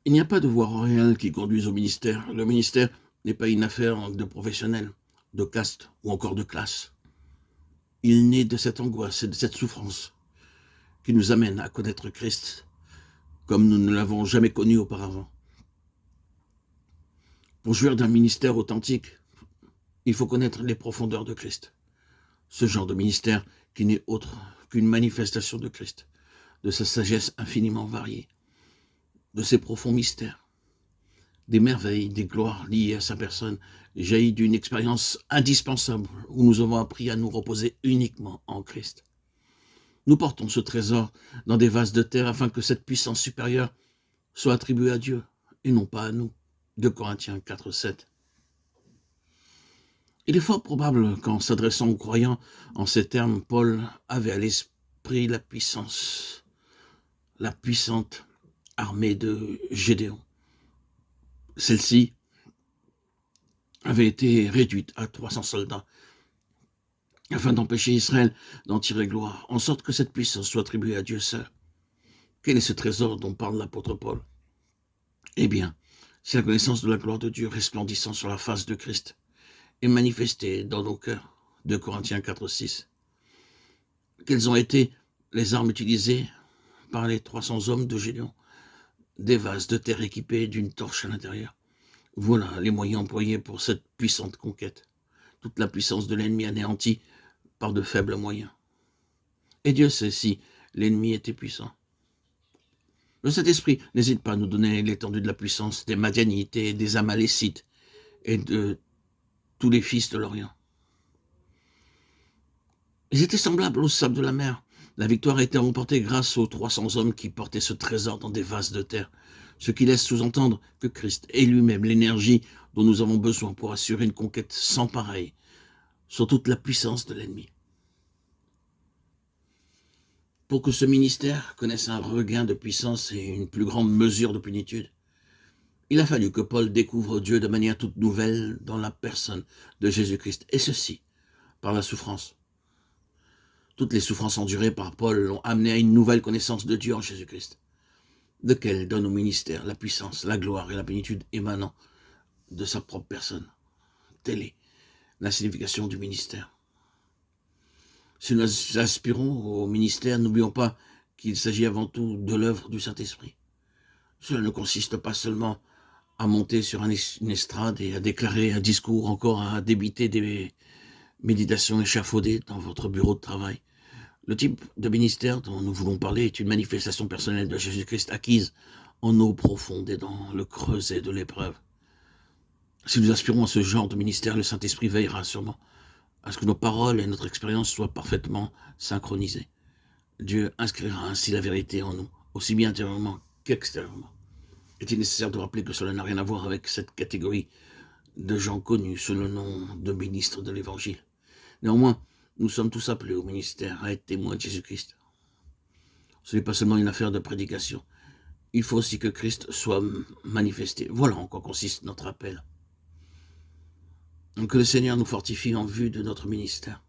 Il n'y a pas de voie royale qui conduise au ministère. Le ministère n'est pas une affaire de professionnels, de caste ou encore de classe. Il naît de cette angoisse et de cette souffrance qui nous amène à connaître Christ comme nous ne l'avons jamais connu auparavant. Pour jouir d'un ministère authentique, il faut connaître les profondeurs de Christ. Ce genre de ministère qui n'est autre qu'une manifestation de Christ, de sa sagesse infiniment variée, de ses profonds mystères, des merveilles, des gloires liées à sa personne, jaillit d'une expérience indispensable où nous avons appris à nous reposer uniquement en Christ. Nous portons ce trésor dans des vases de terre afin que cette puissance supérieure soit attribuée à Dieu et non pas à nous. 2 Corinthiens 4, 7. Il est fort probable qu'en s'adressant aux croyants en ces termes, Paul avait à l'esprit la puissante armée de Gédéon. Celle-ci avait été réduite à 300 soldats afin d'empêcher Israël d'en tirer gloire, en sorte que cette puissance soit attribuée à Dieu seul. Quel est ce trésor dont parle l'apôtre Paul? Eh bien, c'est la connaissance de la gloire de Dieu resplendissant sur la face de Christ et manifestée dans nos cœurs. 2 Corinthiens 4, 6. Quelles ont été les armes utilisées par les 300 hommes de Gédéon? Des vases de terre équipés d'une torche à l'intérieur. Voilà les moyens employés pour cette puissante conquête. Toute la puissance de l'ennemi anéantie par de faibles moyens. Et Dieu sait si l'ennemi était puissant. Le Saint-Esprit n'hésite pas à nous donner l'étendue de la puissance des Madianites et des Amalécites et de tous les fils de l'Orient. Ils étaient semblables au sable de la mer. La victoire a été remportée grâce aux 300 hommes qui portaient ce trésor dans des vases de terre, ce qui laisse sous-entendre que Christ est lui-même l'énergie dont nous avons besoin pour assurer une conquête sans pareille sur toute la puissance de l'ennemi. Pour que ce ministère connaisse un regain de puissance et une plus grande mesure de plénitude, il a fallu que Paul découvre Dieu de manière toute nouvelle dans la personne de Jésus-Christ, et ceci par la souffrance. Toutes les souffrances endurées par Paul l'ont amené à une nouvelle connaissance de Dieu en Jésus-Christ, lequel donne au ministère la puissance, la gloire et la plénitude émanant de sa propre personne. Telle est la signification du ministère. Si nous aspirons au ministère, n'oublions pas qu'il s'agit avant tout de l'œuvre du Saint-Esprit. Cela ne consiste pas seulement à monter sur une estrade et à déclarer un discours, encore à débiter des méditations échafaudées dans votre bureau de travail. Le type de ministère dont nous voulons parler est une manifestation personnelle de Jésus-Christ acquise en eau profonde et dans le creuset de l'épreuve. Si nous aspirons à ce genre de ministère, le Saint-Esprit veillera sûrement à ce que nos paroles et notre expérience soient parfaitement synchronisées. Dieu inscrira ainsi la vérité en nous, aussi bien intérieurement qu'extérieurement. Est-il nécessaire de rappeler que cela n'a rien à voir avec cette catégorie de gens connus sous le nom de ministres de l'Évangile? Néanmoins, nous sommes tous appelés au ministère à être témoins de Jésus-Christ. Ce n'est pas seulement une affaire de prédication. Il faut aussi que Christ soit manifesté. Voilà en quoi consiste notre appel. Que le Seigneur nous fortifie en vue de notre ministère.